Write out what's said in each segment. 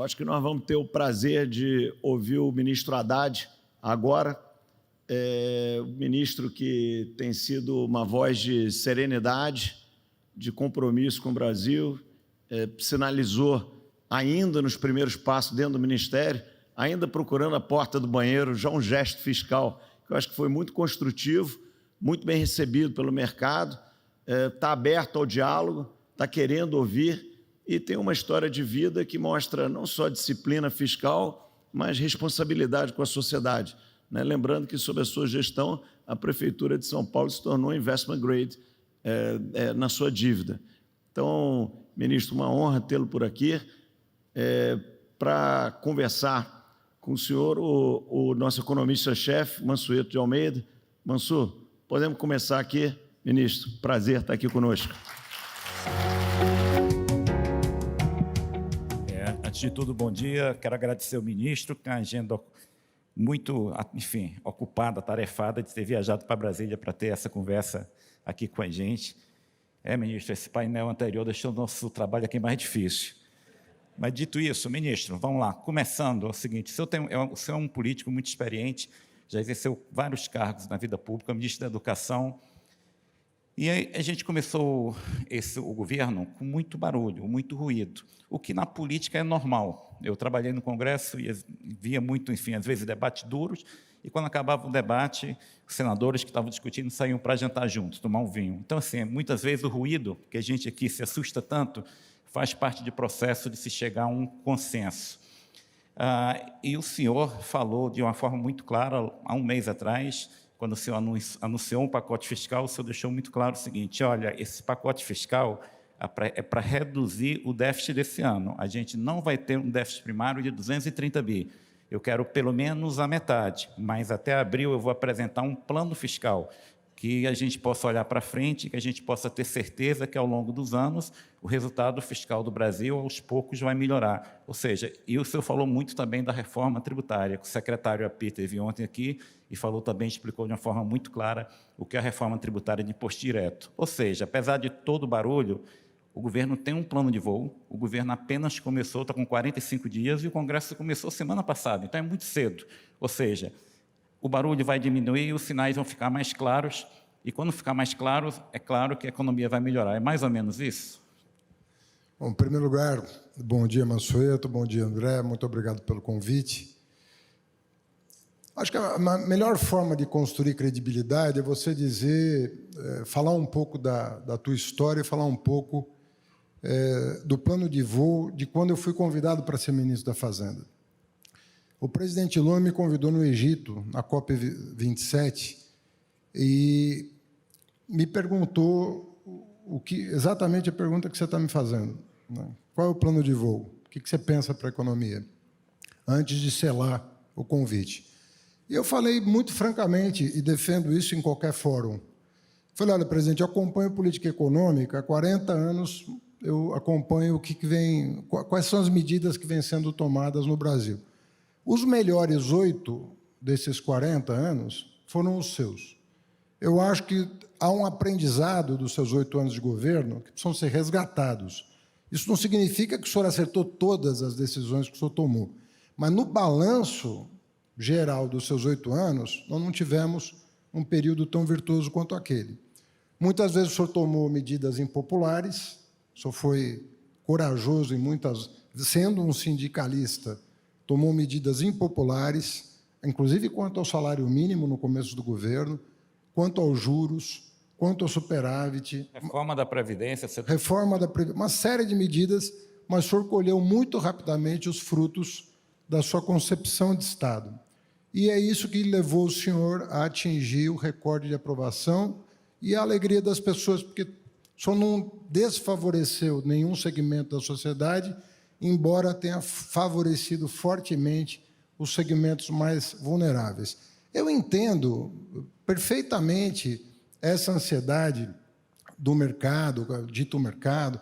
Eu acho que nós vamos ter o prazer de ouvir o ministro Haddad agora, o ministro que tem sido uma voz de serenidade, de compromisso com o Brasil, sinalizou ainda nos primeiros passos dentro do Ministério, ainda procurando a porta do banheiro, já um gesto fiscal, que eu acho que foi muito construtivo, muito bem recebido pelo mercado, está aberto ao diálogo, está querendo ouvir e tem uma história de vida que mostra não só disciplina fiscal, mas responsabilidade com a sociedade. Lembrando que, sob a sua gestão, a Prefeitura de São Paulo se tornou investment grade na sua dívida. Então, ministro, uma honra tê-lo por aqui para conversar com o senhor, o nosso economista-chefe, Mansueto de Almeida. Mansur, podemos começar aqui? Ministro, prazer estar aqui conosco. Antes de tudo, bom dia. Quero agradecer ao ministro, que tem uma agenda muito, enfim, ocupada, atarefada, de ter viajado para Brasília para ter essa conversa aqui com a gente. Ministro, esse painel anterior deixou o nosso trabalho aqui mais difícil. Mas, dito isso, ministro, vamos lá. Começando, é o seguinte, o senhor é um político muito experiente, já exerceu vários cargos na vida pública, ministro da Educação, e aí a gente começou o governo com muito barulho, muito ruído, o que na política é normal. Eu trabalhei no Congresso e via muito, enfim, às vezes debates duros, e quando acabava o debate, os senadores que estavam discutindo saíam para jantar juntos, tomar um vinho. Então, assim, muitas vezes o ruído, que a gente aqui se assusta tanto, faz parte do processo de se chegar a um consenso. E o senhor falou de uma forma muito clara, há um mês atrás, quando o senhor anunciou um pacote fiscal, o senhor deixou muito claro o seguinte: olha, esse pacote fiscal é para reduzir o déficit desse ano. A gente não vai ter um déficit primário de 230 bi. Eu quero pelo menos a metade, mas até abril eu vou apresentar um plano fiscal que a gente possa olhar para frente, que a gente possa ter certeza que, ao longo dos anos, o resultado fiscal do Brasil, aos poucos, vai melhorar. Ou seja, e o senhor falou muito também da reforma tributária, que o secretário Api teve ontem aqui e falou também, explicou de uma forma muito clara o que é a reforma tributária de imposto direto. Ou seja, apesar de todo o barulho, o governo tem um plano de voo, o governo apenas começou, está com 45 dias, e o Congresso começou semana passada, então é muito cedo. Ou seja, o barulho vai diminuir, os sinais vão ficar mais claros, e quando ficar mais claro, é claro que a economia vai melhorar. É mais ou menos isso? Bom, em primeiro lugar, bom dia, Mansueto, bom dia, André, muito obrigado pelo convite. Acho que a melhor forma de construir credibilidade é você dizer, falar um pouco da tua história e falar um pouco do plano de voo de quando eu fui convidado para ser ministro da Fazenda. O presidente Lula me convidou no Egito, na COP27, e me perguntou exatamente a pergunta que você está me fazendo. Qual é o plano de voo? O que você pensa para a economia? Antes de selar o convite. E eu falei muito francamente, e defendo isso em qualquer fórum. Falei, olha, presidente, eu acompanho política econômica há 40 anos, eu acompanho quais são as medidas que vêm sendo tomadas no Brasil. Os melhores 8 desses 40 anos foram os seus. Eu acho que há um aprendizado dos seus 8 anos de governo que precisam ser resgatados. Isso não significa que o senhor acertou todas as decisões que o senhor tomou, mas no balanço geral dos seus 8 anos, nós não tivemos um período tão virtuoso quanto aquele. Muitas vezes o senhor tomou medidas impopulares, o senhor foi corajoso em muitas... Sendo um sindicalista, tomou medidas impopulares, inclusive quanto ao salário mínimo no começo do governo, quanto aos juros, quanto ao superávit. Reforma da Previdência. Reforma da Previdência, uma série de medidas, mas o senhor colheu muito rapidamente os frutos da sua concepção de Estado. E é isso que levou o senhor a atingir o recorde de aprovação e a alegria das pessoas, porque o senhor não desfavoreceu nenhum segmento da sociedade, embora tenha favorecido fortemente os segmentos mais vulneráveis. Eu entendo perfeitamente essa ansiedade do mercado, dito mercado,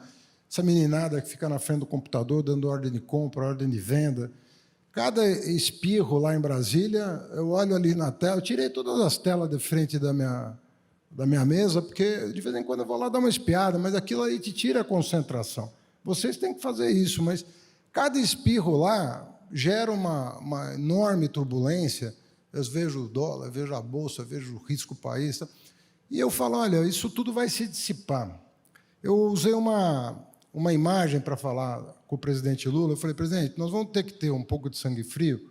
essa meninada que fica na frente do computador dando ordem de compra, ordem de venda. Cada espirro lá em Brasília, eu olho ali na tela, eu tirei todas as telas de frente da minha mesa, porque de vez em quando eu vou lá dar uma espiada, mas aquilo aí te tira a concentração. Vocês têm que fazer isso, mas Cada espirro lá gera uma enorme turbulência. Eu vejo o dólar, vejo a bolsa, vejo o risco país. Tá? E eu falo, olha, isso tudo vai se dissipar. Eu usei uma imagem para falar com o presidente Lula. Eu falei, presidente, nós vamos ter que ter um pouco de sangue frio,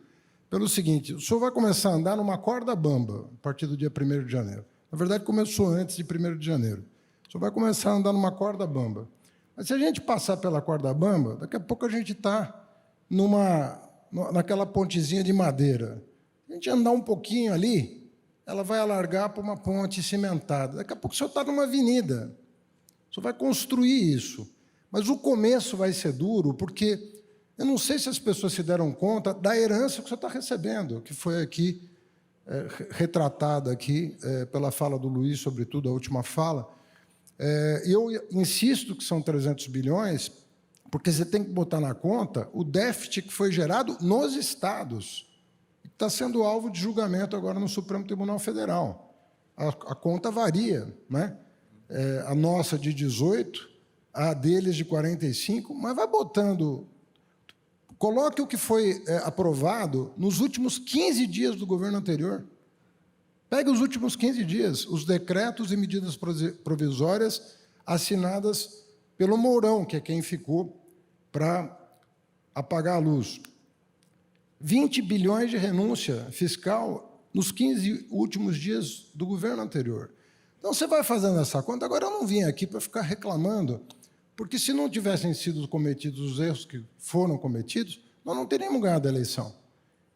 pelo seguinte, o senhor vai começar a andar numa corda bamba a partir do dia 1º de janeiro. Na verdade, começou antes de 1º de janeiro. O senhor vai começar a andar numa corda bamba. Mas se a gente passar pela corda bamba, daqui a pouco a gente está naquela pontezinha de madeira. Se a gente andar um pouquinho ali, ela vai alargar para uma ponte cimentada. Daqui a pouco o senhor está numa avenida. O senhor vai construir isso. Mas o começo vai ser duro, porque eu não sei se as pessoas se deram conta da herança que o senhor está recebendo, que foi aqui, retratada aqui pela fala do Luiz, sobretudo a última fala. Eu insisto que são 300 bilhões, porque você tem que botar na conta o déficit que foi gerado nos estados, que está sendo alvo de julgamento agora no Supremo Tribunal Federal. A conta varia, né? A nossa de 18, a deles de 45, mas vai botando... Coloque o que foi aprovado nos últimos 15 dias do governo anterior. Pegue os últimos 15 dias, os decretos e medidas provisórias assinadas pelo Mourão, que é quem ficou para apagar a luz. 20 bilhões de renúncia fiscal nos 15 últimos dias do governo anterior. Então, você vai fazendo essa conta. Agora, eu não vim aqui para ficar reclamando, porque se não tivessem sido cometidos os erros que foram cometidos, nós não teríamos ganhado a eleição.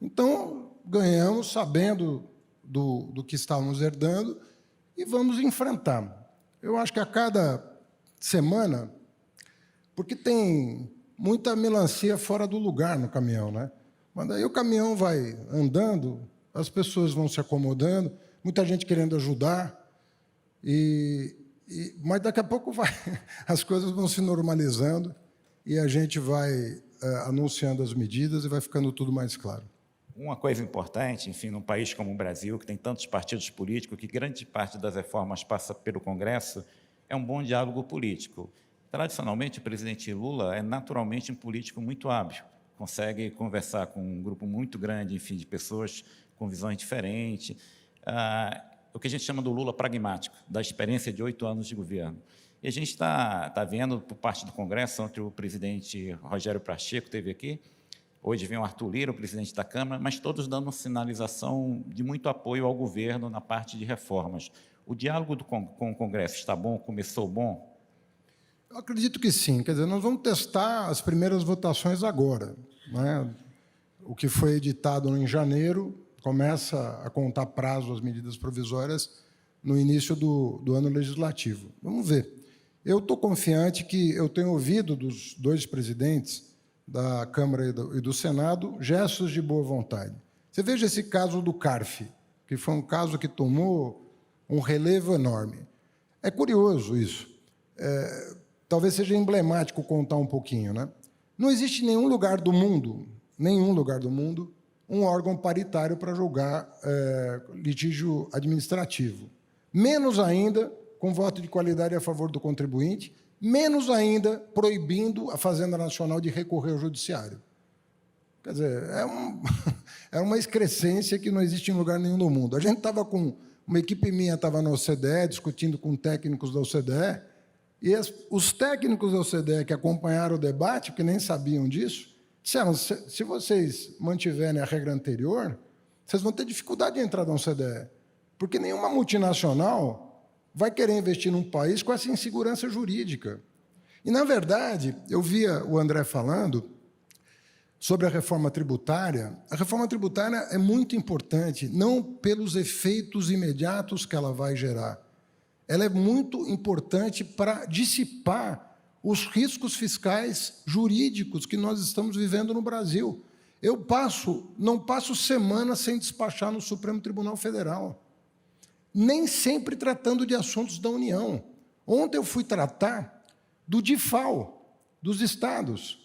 Então, ganhamos sabendo do que estávamos herdando e vamos enfrentar. Eu acho que a cada semana, porque tem muita melancia fora do lugar no caminhão, né? Mas daí o caminhão vai andando, as pessoas vão se acomodando, muita gente querendo ajudar, mas daqui a pouco as coisas vão se normalizando e a gente vai anunciando as medidas e vai ficando tudo mais claro. Uma coisa importante, enfim, num país como o Brasil, que tem tantos partidos políticos, que grande parte das reformas passa pelo Congresso, é um bom diálogo político. Tradicionalmente, o presidente Lula é naturalmente um político muito hábil, consegue conversar com um grupo muito grande, enfim, de pessoas com visões diferentes. O que a gente chama do Lula pragmático, da experiência de 8 anos de governo. E a gente está vendo, por parte do Congresso, ontem o presidente Rogério Pacheco esteve aqui, hoje vem o Arthur Lira, o presidente da Câmara, mas todos dando sinalização de muito apoio ao governo na parte de reformas. O diálogo com o Congresso está bom? Começou bom? Eu acredito que sim. Quer dizer, nós vamos testar as primeiras votações agora, né? O que foi editado em janeiro começa a contar prazo às medidas provisórias no início do ano legislativo. Vamos ver. Eu estou confiante que eu tenho ouvido dos 2 presidentes da Câmara e do Senado gestos de boa vontade. Você veja esse caso do CARF, que foi um caso que tomou um relevo enorme. É curioso isso. Talvez seja emblemático contar um pouquinho, né? Não existe nenhum lugar do mundo, um órgão paritário para julgar litígio administrativo. Menos ainda com voto de qualidade a favor do contribuinte, menos ainda proibindo a Fazenda Nacional de recorrer ao judiciário. Quer dizer, é uma excrescência que não existe em lugar nenhum do mundo. A gente estava com... Uma equipe minha estava na OCDE, discutindo com técnicos da OCDE, e os técnicos da OCDE que acompanharam o debate, porque nem sabiam disso, disseram, se vocês mantiverem a regra anterior, vocês vão ter dificuldade de entrar na OCDE, porque nenhuma multinacional vai querer investir num país com essa insegurança jurídica. E, na verdade, eu via o André falando sobre a reforma tributária. A reforma tributária é muito importante, não pelos efeitos imediatos que ela vai gerar. Ela é muito importante para dissipar os riscos fiscais jurídicos que nós estamos vivendo no Brasil. Eu não passo semana sem despachar no Supremo Tribunal Federal, nem sempre tratando de assuntos da União. Ontem eu fui tratar do DIFAL, dos estados.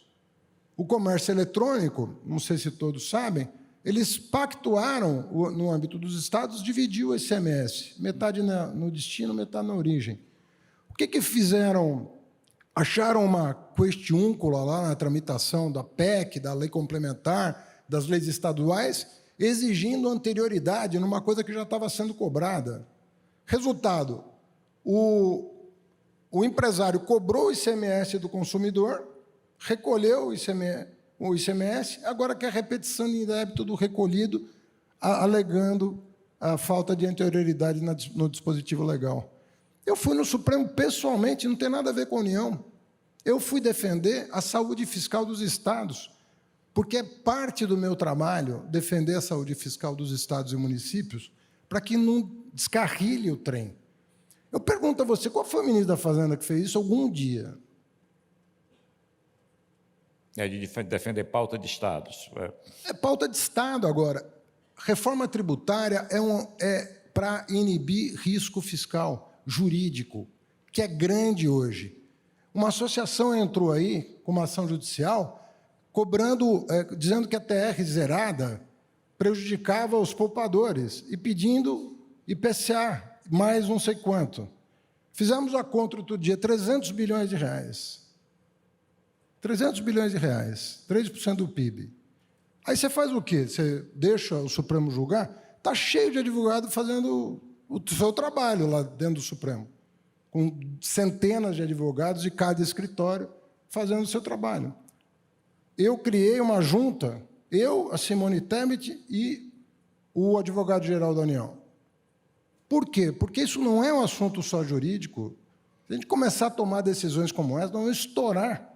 O comércio eletrônico, não sei se todos sabem, eles pactuaram, no âmbito dos estados, dividir o ICMS, metade no destino, metade na origem. O que fizeram acharam uma questiúncula lá na tramitação da PEC, da lei complementar, das leis estaduais, exigindo anterioridade numa coisa que já estava sendo cobrada. Resultado, o empresário cobrou o ICMS do consumidor, recolheu o ICMS, agora quer repetição de débito do recolhido, alegando a falta de anterioridade no dispositivo legal. Eu fui no Supremo pessoalmente, não tem nada a ver com a União. Eu fui defender a saúde fiscal dos estados, porque é parte do meu trabalho defender a saúde fiscal dos estados e municípios para que não descarrilhe o trem. Eu pergunto a você, qual foi o ministro da Fazenda que fez isso algum dia? É de defender pauta de estados. É pauta de Estado agora. Reforma tributária é para inibir risco fiscal, jurídico, que é grande hoje. Uma associação entrou aí com uma ação judicial cobrando, dizendo que a TR zerada prejudicava os poupadores e pedindo IPCA, mais não sei quanto. Fizemos a conta outro dia, 300 bilhões de reais. 300 bilhões de reais, 3% do PIB. Aí você faz o quê? Você deixa o Supremo julgar? Está cheio de advogado fazendo o seu trabalho lá dentro do Supremo, com centenas de advogados de cada escritório fazendo o seu trabalho. Eu criei uma junta, eu, a Simone Tebet e o advogado-geral da União. Por quê? Porque isso não é um assunto só jurídico. Se a gente começar a tomar decisões como essa, nós vamos estourar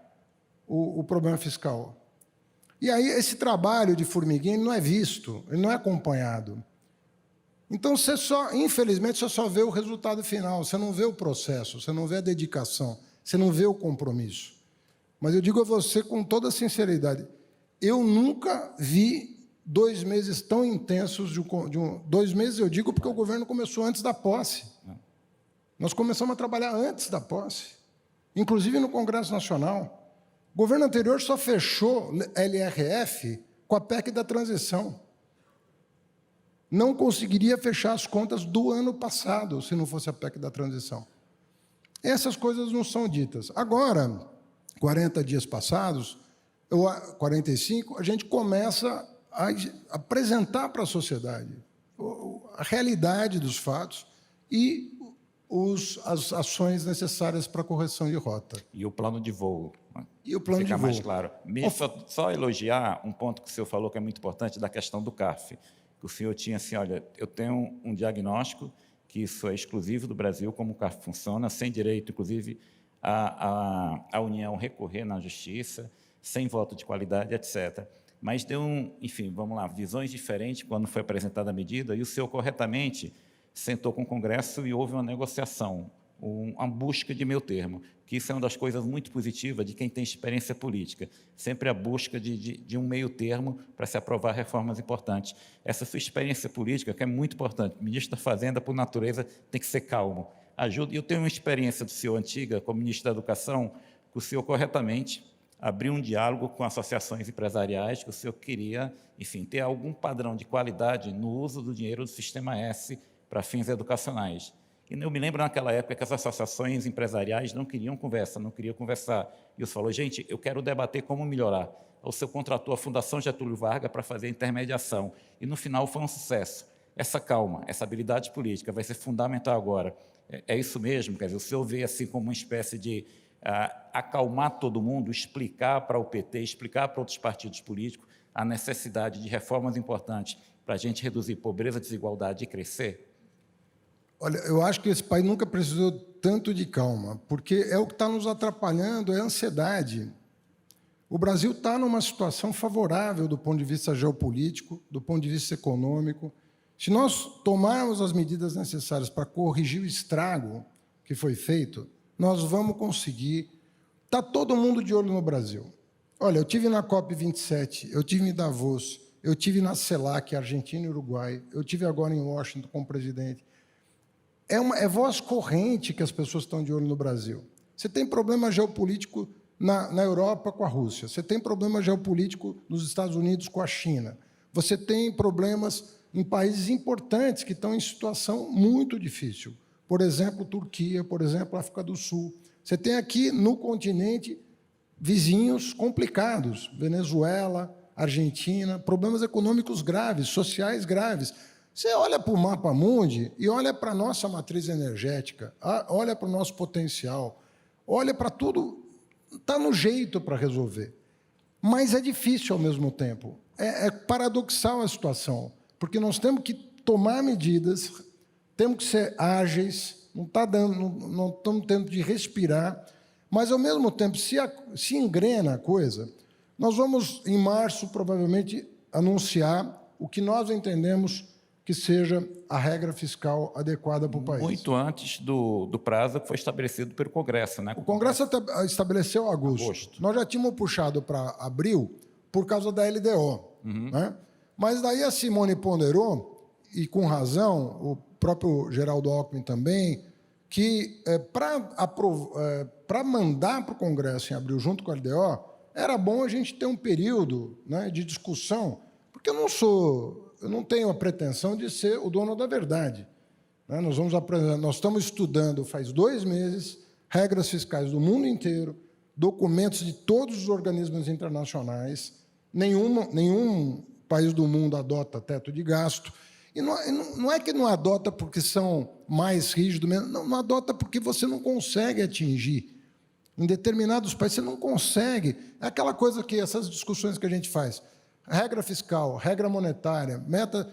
o problema fiscal. E aí, esse trabalho de formiguinha ele não é visto, ele não é acompanhado. Então, infelizmente, você só vê o resultado final, você não vê o processo, você não vê a dedicação, você não vê o compromisso. Mas eu digo a você com toda sinceridade, eu nunca vi 2 meses tão intensos 2 meses, eu digo, porque o governo começou antes da posse. Nós começamos a trabalhar antes da posse, inclusive no Congresso Nacional. O governo anterior só fechou LRF com a PEC da transição. Não conseguiria fechar as contas do ano passado, se não fosse a PEC da transição. Essas coisas não são ditas. Agora, 40 dias passados, 45, a gente começa a apresentar para a sociedade a realidade dos fatos e as ações necessárias para a correção de rota. E o plano de voo. E o plano de voo. Fica mais claro. Só elogiar um ponto que o senhor falou que é muito importante, da questão do CARF. Que o senhor tinha assim, olha, eu tenho um diagnóstico que isso é exclusivo do Brasil, como o CARF funciona, sem direito, inclusive, a União recorrer na Justiça, sem voto de qualidade, etc. Mas deu, enfim, vamos lá, visões diferentes quando foi apresentada a medida, e o senhor corretamente sentou com o Congresso e houve uma negociação, uma busca de meio termo, que isso é uma das coisas muito positivas de quem tem experiência política, sempre a busca de um meio termo para se aprovar reformas importantes. Essa sua experiência política, que é muito importante, o ministro da Fazenda, por natureza, tem que ser calmo. Ajuda. Eu tenho uma experiência do senhor antiga, como ministro da Educação, que o senhor corretamente abriu um diálogo com associações empresariais, que o senhor queria, enfim, ter algum padrão de qualidade no uso do dinheiro do Sistema S para fins educacionais. E eu me lembro naquela época que as associações empresariais não queriam conversar. E o senhor falou, gente, eu quero debater como melhorar. O senhor contratou a Fundação Getúlio Vargas para fazer a intermediação. E, no final, foi um sucesso. Essa calma, essa habilidade política vai ser fundamental agora. É isso mesmo? Quer dizer, o senhor vê assim como uma espécie de acalmar todo mundo, explicar para o PT, explicar para outros partidos políticos a necessidade de reformas importantes para a gente reduzir pobreza, desigualdade e crescer? Olha, eu acho que esse país nunca precisou tanto de calma, porque é o que está nos atrapalhando, é a ansiedade. O Brasil está numa situação favorável do ponto de vista geopolítico, do ponto de vista econômico. Se nós tomarmos as medidas necessárias para corrigir o estrago que foi feito, nós vamos conseguir. Está todo mundo de olho no Brasil. Olha, eu tive na COP27, eu tive em Davos, eu tive na CELAC, Argentina e Uruguai, eu tive agora em Washington com o presidente. É voz corrente que as pessoas estão de olho no Brasil. Você tem problema geopolítico na Europa com a Rússia, você tem problema geopolítico nos Estados Unidos com a China, você tem problemas em países importantes que estão em situação muito difícil. Por exemplo, Turquia, por exemplo, África do Sul. Você tem aqui no continente vizinhos complicados, Venezuela, Argentina, problemas econômicos graves, sociais graves. Você olha para o mapa mundi e olha para a nossa matriz energética, olha para o nosso potencial, olha para tudo, está no jeito para resolver. Mas é difícil ao mesmo tempo. É paradoxal a situação, porque nós temos que tomar medidas, temos que ser ágeis, não estamos tendo de respirar, mas, ao mesmo tempo, se engrena a coisa, nós vamos, em março, provavelmente, anunciar o que nós entendemos que seja a regra fiscal adequada para o país. Muito antes do prazo que foi estabelecido pelo Congresso, né? O Congresso estabeleceu agosto. Nós já tínhamos puxado para abril por causa da LDO. Né? Mas daí a Simone ponderou, e com razão, o próprio Geraldo Alckmin também, que para mandar para o Congresso em abril, junto com a LDO, era bom a gente ter um período, né, de discussão, porque eu não tenho a pretensão de ser o dono da verdade. Né? Nós estamos estudando faz 2 meses regras fiscais do mundo inteiro, documentos de todos os organismos internacionais, nenhum país do mundo adota teto de gasto. E não é que não adota porque são mais rígidos, não adota porque você não consegue atingir. Em determinados países você não consegue. É aquela coisa que essas discussões que a gente faz. Regra fiscal, regra monetária, meta.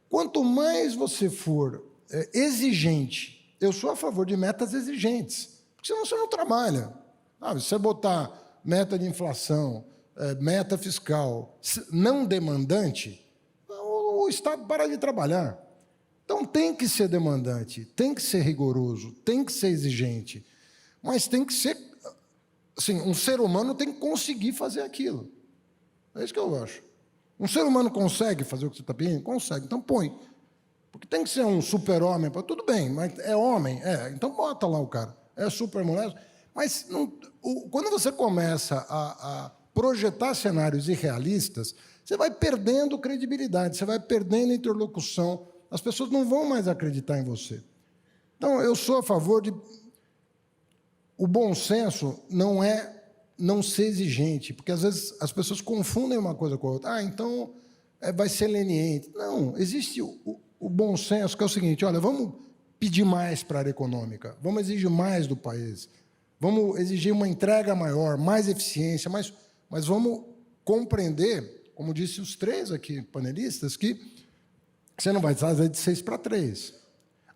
Quanto mais você for exigente, eu sou a favor de metas exigentes, porque senão você não trabalha. Se você botar meta de inflação, meta fiscal não demandante, o Estado para de trabalhar. Então, tem que ser demandante, tem que ser rigoroso, tem que ser exigente, mas tem que ser... Assim, um ser humano tem que conseguir fazer aquilo. É isso que eu acho. Um ser humano consegue fazer o que você está pedindo? Consegue, então põe. Porque tem que ser um super-homem, tudo bem, mas é homem? Então bota lá o cara. É super-mulher. Mas quando você começa a projetar cenários irrealistas, você vai perdendo credibilidade, você vai perdendo interlocução, as pessoas não vão mais acreditar em você. Então, eu sou a favor de... O bom senso não é não ser exigente, porque, às vezes, as pessoas confundem uma coisa com a outra. Então, vai ser leniente. Não, existe o bom senso, que é o seguinte, olha, vamos pedir mais para a área econômica, vamos exigir mais do país, vamos exigir uma entrega maior, mais eficiência, mas vamos compreender, como disse os 3 aqui, panelistas, que você não vai fazer de 6 para 3.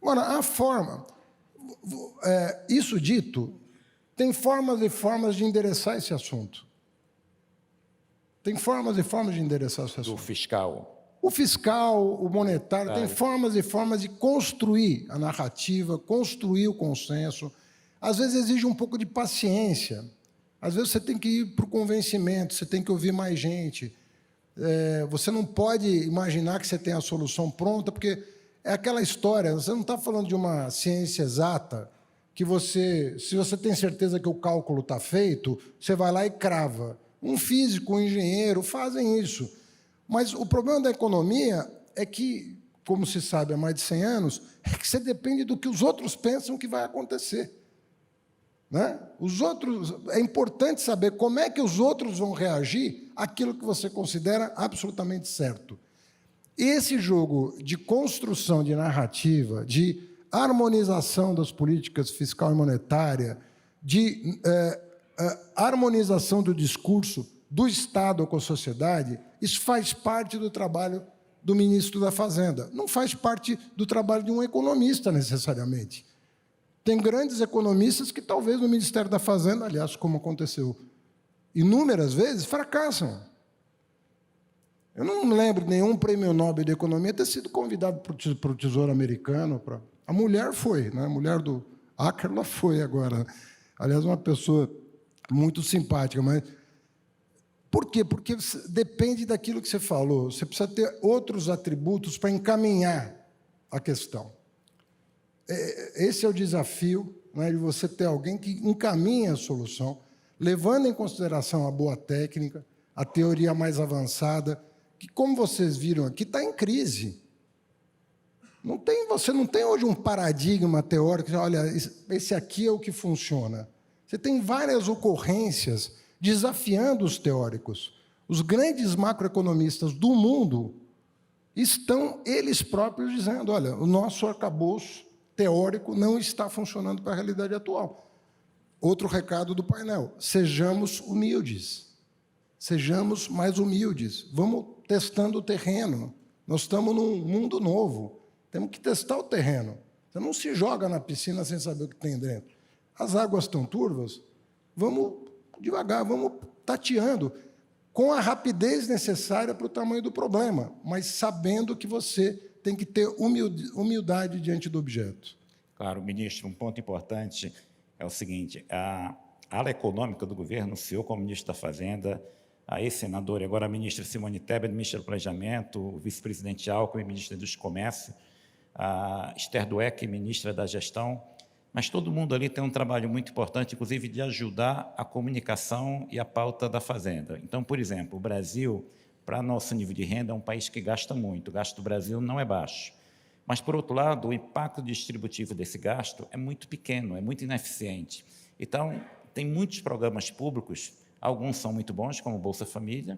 Agora, a forma... isso dito, tem formas e formas de endereçar esse assunto. Tem formas e formas de endereçar esse assunto. Do fiscal. O fiscal, o monetário, tem formas e formas de construir a narrativa, construir o consenso. Às vezes exige um pouco de paciência. Às vezes você tem que ir para o convencimento, você tem que ouvir mais gente. Você não pode imaginar que você tem a solução pronta, porque é aquela história, você não está falando de uma ciência exata, que se você tem certeza que o cálculo está feito, você vai lá e crava. Um físico, um engenheiro fazem isso. Mas o problema da economia é que, como se sabe há mais de 100 anos, é que você depende do que os outros pensam que vai acontecer. Né? É importante saber como é que os outros vão reagir àquilo que você considera absolutamente certo. Esse jogo de construção de narrativa, de harmonização das políticas fiscal e monetária, de harmonização do discurso do Estado com a sociedade, isso faz parte do trabalho do ministro da Fazenda. Não faz parte do trabalho de um economista, necessariamente. Tem grandes economistas que, talvez, no Ministério da Fazenda, aliás, como aconteceu inúmeras vezes, fracassam. Eu não lembro de nenhum prêmio Nobel de Economia ter sido convidado para o Tesouro Americano. A mulher foi, né? A mulher do Ackerman foi agora. Aliás, uma pessoa muito simpática. Mas por quê? Porque depende daquilo que você falou. Você precisa ter outros atributos para encaminhar a questão. Esse é o desafio, né, de você ter alguém que encaminha a solução, levando em consideração a boa técnica, a teoria mais avançada, que, como vocês viram aqui, está em crise. Você não tem hoje um paradigma teórico, olha, esse aqui é o que funciona. Você tem várias ocorrências desafiando os teóricos. Os grandes macroeconomistas do mundo estão eles próprios dizendo, olha, o nosso arcabouço teórico não está funcionando para a realidade atual. Outro recado do painel, sejamos humildes, sejamos mais humildes, vamos testando o terreno. Nós estamos num mundo novo, temos que testar o terreno. Você não se joga na piscina sem saber o que tem dentro. As águas estão turvas, vamos devagar, vamos tateando, com a rapidez necessária para o tamanho do problema, mas sabendo que você tem que ter humildade diante do objeto. Claro, ministro, um ponto importante é o seguinte, a ala econômica do governo, o senhor como ministro da Fazenda, a ex-senadora e agora a ministra Simone Tebet, ministra do Planejamento, o vice-presidente Alckmin, ministra do Comércio, a Esther Dweck, ministra da Gestão, mas todo mundo ali tem um trabalho muito importante, inclusive de ajudar a comunicação e a pauta da Fazenda. Então, por exemplo, o Brasil, para nosso nível de renda, é um país que gasta muito, o gasto do Brasil não é baixo. Mas, por outro lado, o impacto distributivo desse gasto é muito pequeno, é muito ineficiente. Então, tem muitos programas públicos, alguns são muito bons, como o Bolsa Família,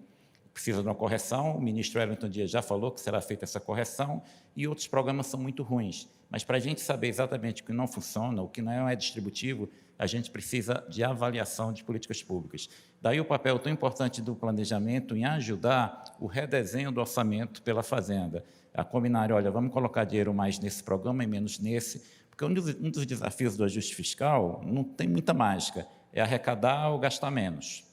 precisa de uma correção, o ministro Wellington Dias já falou que será feita essa correção, e outros programas são muito ruins. Mas, para a gente saber exatamente o que não funciona, o que não é distributivo, a gente precisa de avaliação de políticas públicas. Daí o papel tão importante do planejamento em ajudar o redesenho do orçamento pela Fazenda, a combinar, olha, vamos colocar dinheiro mais nesse programa e menos nesse, porque um dos desafios do ajuste fiscal não tem muita mágica, é arrecadar ou gastar menos.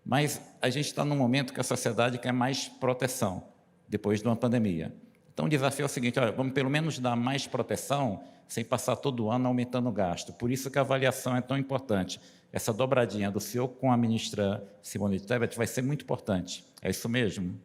Mas a gente está num momento que a sociedade quer mais proteção, depois de uma pandemia. Então, o desafio é o seguinte, olha, vamos pelo menos dar mais proteção sem passar todo ano aumentando o gasto. Por isso que a avaliação é tão importante. Essa dobradinha do senhor com a ministra Simone Tebet vai ser muito importante. É isso mesmo?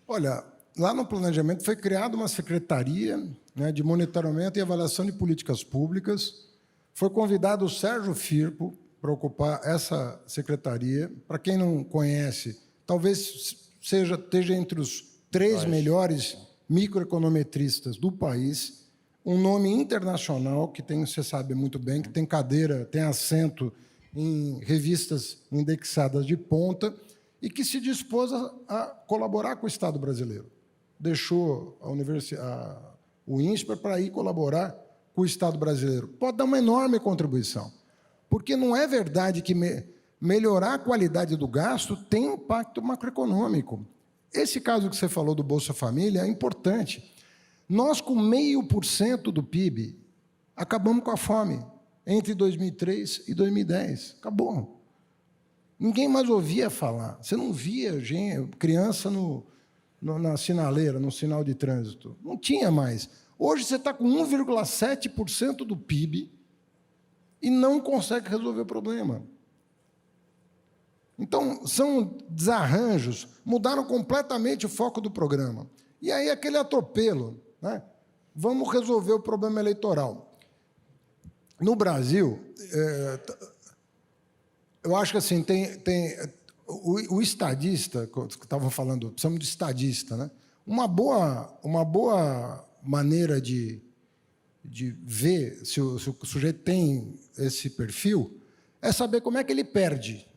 Olha, lá no planejamento foi criada uma secretaria, né, de monitoramento e avaliação de políticas públicas. Foi convidado o Sérgio Firpo para ocupar essa secretaria. Para quem não conhece, talvez esteja entre os 3 melhores microeconometristas do país, um nome internacional que tem, você sabe muito bem, que tem cadeira, tem assento em revistas indexadas de ponta e que se dispôs a colaborar com o Estado brasileiro. Deixou o INSPER para ir colaborar com o Estado brasileiro. Pode dar uma enorme contribuição, porque não é verdade que melhorar a qualidade do gasto tem impacto macroeconômico. Esse caso que você falou do Bolsa Família é importante. Nós, com 0,5% do PIB, acabamos com a fome entre 2003 e 2010. Acabou. Ninguém mais ouvia falar. Você não via criança na sinaleira, no sinal de trânsito. Não tinha mais. Hoje você está com 1,7% do PIB e não consegue resolver o problema. Então, são desarranjos, mudaram completamente o foco do programa. E aí, aquele atropelo, né? Vamos resolver o problema eleitoral. No Brasil, eu acho que assim, o estadista, que estavam falando, precisamos de estadista, né? Uma boa maneira de ver se o sujeito tem esse perfil é saber como é que ele perde.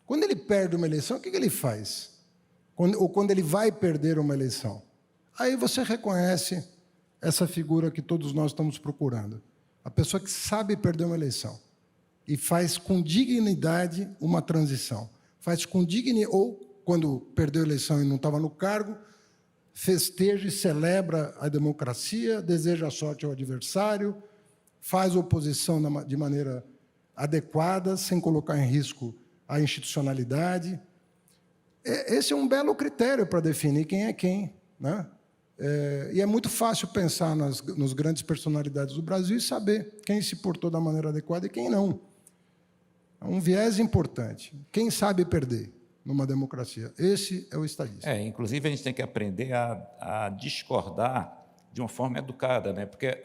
Quando ele perde uma eleição, o que ele faz? Ou quando ele vai perder uma eleição? Aí você reconhece essa figura que todos nós estamos procurando. A pessoa que sabe perder uma eleição e faz com dignidade uma transição. Faz com dignidade, ou quando perdeu a eleição e não estava no cargo, festeja e celebra a democracia, deseja sorte ao adversário, faz oposição de maneira adequada, sem colocar em risco a institucionalidade. Esse é um belo critério para definir quem é quem, né? E é muito fácil pensar nas grandes personalidades do Brasil e saber quem se portou da maneira adequada e quem não. É um viés importante. Quem sabe perder numa democracia? Esse é o estadista. Inclusive, a gente tem que aprender a discordar de uma forma educada, né? Porque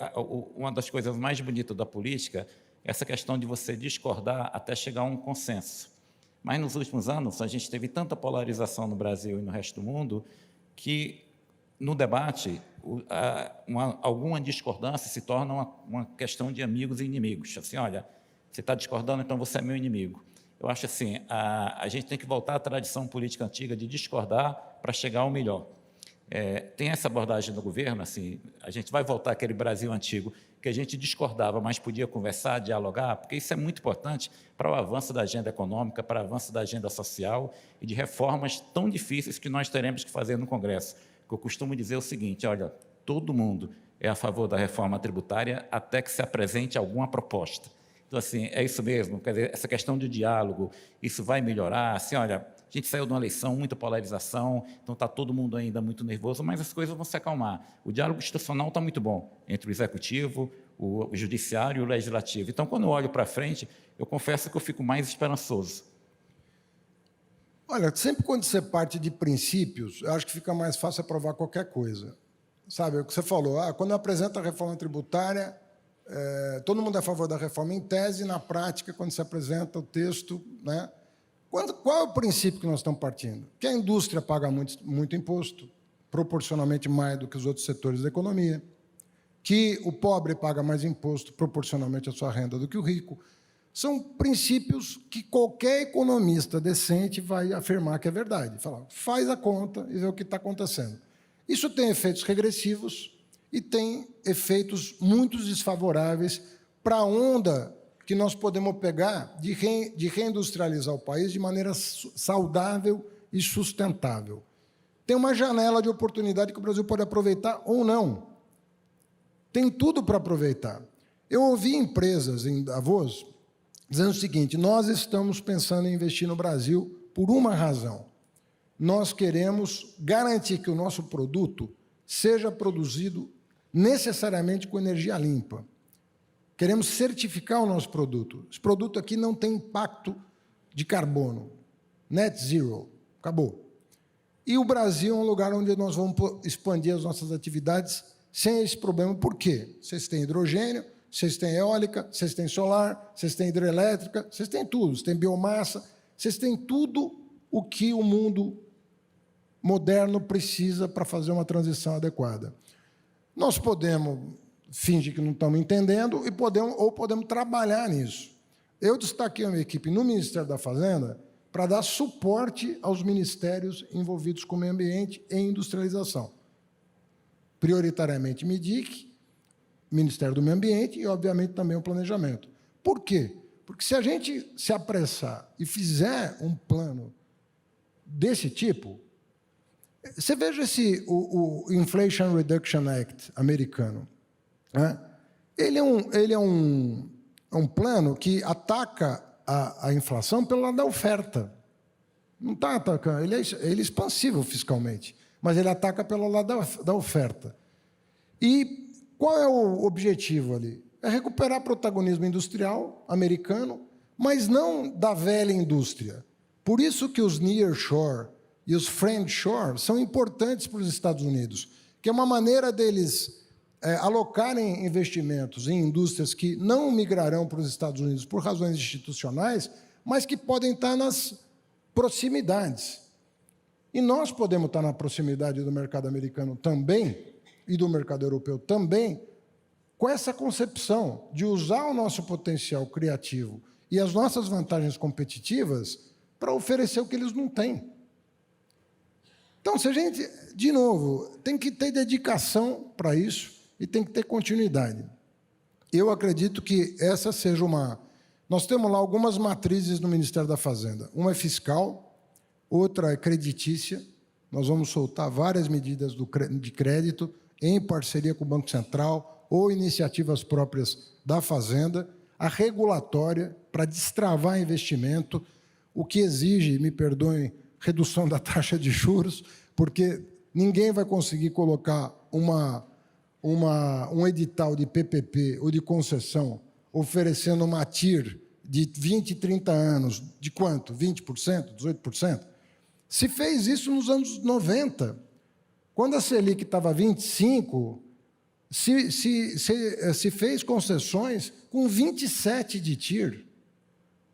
uma das coisas mais bonitas da política é essa questão de você discordar até chegar a um consenso. Mas, nos últimos anos, a gente teve tanta polarização no Brasil e no resto do mundo que, no debate, alguma discordância se torna uma questão de amigos e inimigos. Assim, olha, Você está discordando, então você é meu inimigo. Eu acho assim, a gente tem que voltar à tradição política antiga de discordar para chegar ao melhor. Tem essa abordagem do governo, assim, a gente vai voltar àquele Brasil antigo, que a gente discordava, mas podia conversar, dialogar, porque isso é muito importante para o avanço da agenda econômica, para o avanço da agenda social e de reformas tão difíceis que nós teremos que fazer no Congresso. Que eu costumo dizer o seguinte, olha, todo mundo é a favor da reforma tributária até que se apresente alguma proposta. Então, assim, é isso mesmo, quer dizer, essa questão de diálogo, isso vai melhorar, assim, olha, a gente saiu de uma eleição, muita polarização, então está todo mundo ainda muito nervoso, mas as coisas vão se acalmar. O diálogo institucional está muito bom entre o executivo, o judiciário e o legislativo. Então, quando eu olho para frente, eu confesso que eu fico mais esperançoso. Olha, sempre quando você parte de princípios, eu acho que fica mais fácil aprovar qualquer coisa. Sabe, o que você falou, quando eu apresento a reforma tributária, todo mundo é a favor da reforma em tese, na prática, quando se apresenta o texto, né? Qual é o princípio que nós estamos partindo? Que a indústria paga muito imposto, proporcionalmente mais do que os outros setores da economia, que o pobre paga mais imposto proporcionalmente à sua renda do que o rico. São princípios que qualquer economista decente vai afirmar que é verdade. Fala, faz a conta e vê o que está acontecendo. Isso tem efeitos regressivos e tem efeitos muito desfavoráveis para a onda que nós podemos pegar de reindustrializar o país de maneira saudável e sustentável. Tem uma janela de oportunidade que o Brasil pode aproveitar ou não. Tem tudo para aproveitar. Eu ouvi empresas em Davos dizendo o seguinte, nós estamos pensando em investir no Brasil por uma razão. Nós queremos garantir que o nosso produto seja produzido necessariamente com energia limpa. Queremos certificar o nosso produto. Esse produto aqui não tem impacto de carbono. Net zero. Acabou. E o Brasil é um lugar onde nós vamos expandir as nossas atividades sem esse problema. Por quê? Vocês têm hidrogênio, vocês têm eólica, vocês têm solar, vocês têm hidrelétrica, vocês têm tudo. Vocês têm biomassa, vocês têm tudo o que o mundo moderno precisa para fazer uma transição adequada. Nós podemos fingir que não estamos entendendo e podemos trabalhar nisso. Eu destaquei uma equipe no Ministério da Fazenda para dar suporte aos ministérios envolvidos com o meio ambiente e industrialização. Prioritariamente MIDIC, Ministério do Meio Ambiente e, obviamente, também o planejamento. Por quê? Porque se a gente se apressar e fizer um plano desse tipo, você veja o Inflation Reduction Act americano. Né? Ele é um plano que ataca a inflação pelo lado da oferta. Não está atacando, ele é expansivo fiscalmente, mas ele ataca pelo lado da oferta. E qual é o objetivo ali? É recuperar protagonismo industrial americano, mas não da velha indústria. Por isso que os nearshore e os friendshore são importantes para os Estados Unidos, que é uma maneira deles alocarem investimentos em indústrias que não migrarão para os Estados Unidos por razões institucionais, mas que podem estar nas proximidades. E nós podemos estar na proximidade do mercado americano também, e do mercado europeu também, com essa concepção de usar o nosso potencial criativo e as nossas vantagens competitivas para oferecer o que eles não têm. Então, se a gente, de novo, tem que ter dedicação para isso e tem que ter continuidade. Eu acredito que essa seja uma... Nós temos lá algumas matrizes no Ministério da Fazenda. Uma é fiscal, outra é creditícia. Nós vamos soltar várias medidas de crédito em parceria com o Banco Central ou iniciativas próprias da Fazenda. A regulatória, para destravar investimento, o que exige, me perdoem, redução da taxa de juros, porque ninguém vai conseguir colocar um edital de PPP ou de concessão oferecendo uma TIR de 20, 30 anos, de quanto? 20%, 18%? Se fez isso nos anos 90. Quando a Selic estava 25%, se fez concessões com 27 de TIR.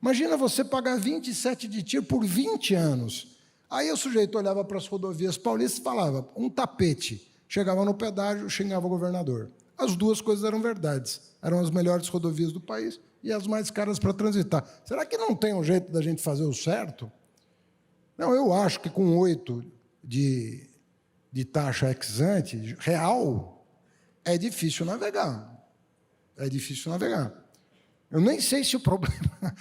Imagina você pagar 27 de TIR por 20 anos. Aí o sujeito olhava para as rodovias paulistas e falava, um tapete. Chegava no pedágio, xingava o governador. as duas coisas eram verdades. Eram as melhores rodovias do país e as mais caras para transitar. Será que não tem um jeito da gente fazer o certo? Não, eu acho que com 8 de taxa ex-ante real, é difícil navegar. É difícil navegar. Eu nem sei se o problema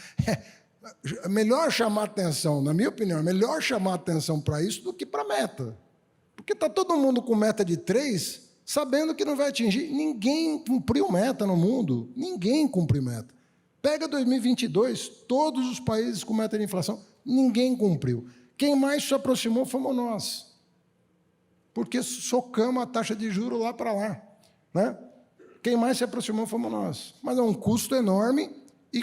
é melhor chamar atenção, na minha opinião, é melhor chamar atenção para isso do que para a meta. Porque está todo mundo com meta de 3, sabendo que não vai atingir. Ninguém cumpriu meta no mundo. Ninguém cumpriu meta. Pega 2022, todos os países com meta de inflação, ninguém cumpriu. Quem mais se aproximou fomos nós. Porque socamos a taxa de juros lá para lá. Né? Quem mais se aproximou fomos nós. Mas é um custo enorme e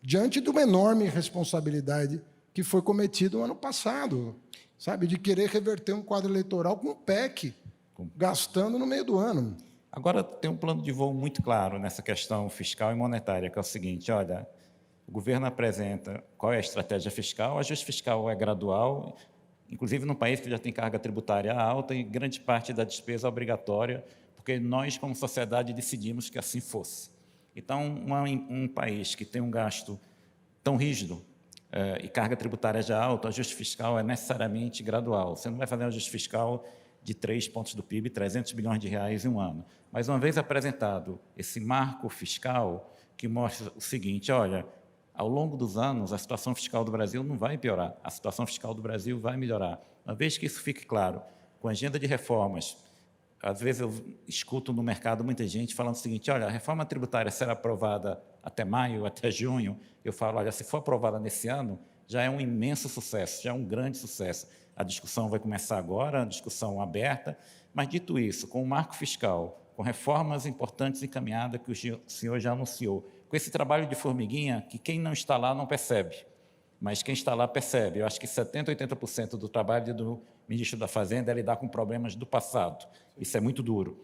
diante de uma enorme responsabilidade que foi cometida no ano passado, sabe, de querer reverter um quadro eleitoral com o PEC, gastando no meio do ano. Agora, tem um plano de voo muito claro nessa questão fiscal e monetária, que é o seguinte, olha, o governo apresenta qual é a estratégia fiscal, o ajuste fiscal é gradual, inclusive num país que já tem carga tributária alta e grande parte da despesa é obrigatória, porque nós, como sociedade, decidimos que assim fosse. Então, um país que tem um gasto tão rígido e carga tributária já alta, o ajuste fiscal é necessariamente gradual. Você não vai fazer um ajuste fiscal de 3 pontos do PIB, 300 bilhões de reais em um ano. Mas, uma vez apresentado esse marco fiscal, que mostra o seguinte, olha, ao longo dos anos, a situação fiscal do Brasil não vai piorar, a situação fiscal do Brasil vai melhorar. Uma vez que isso fique claro, com a agenda de reformas, às vezes eu escuto no mercado muita gente falando o seguinte, olha, a reforma tributária será aprovada até maio, até junho. Eu falo, olha, se for aprovada nesse ano, já é um imenso sucesso, já é um grande sucesso. A discussão vai começar agora, a discussão aberta, mas, dito isso, com o marco fiscal, com reformas importantes encaminhadas que o senhor já anunciou, com esse trabalho de formiguinha que quem não está lá não percebe, mas quem está lá percebe. Eu acho que 70%, 80% do trabalho do ministro da Fazenda é lidar com problemas do passado. Isso é muito duro.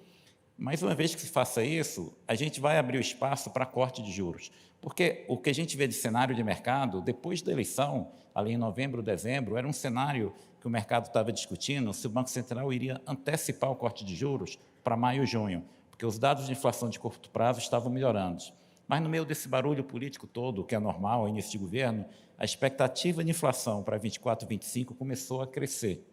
Mas, uma vez que se faça isso, a gente vai abrir o espaço para corte de juros. Porque o que a gente vê de cenário de mercado, depois da eleição, ali em novembro, dezembro, era um cenário que o mercado estava discutindo se o Banco Central iria antecipar o corte de juros para maio e junho, porque os dados de inflação de curto prazo estavam melhorando. Mas, no meio desse barulho político todo, que é normal ao início de governo, a expectativa de inflação para 24, 25 começou a crescer.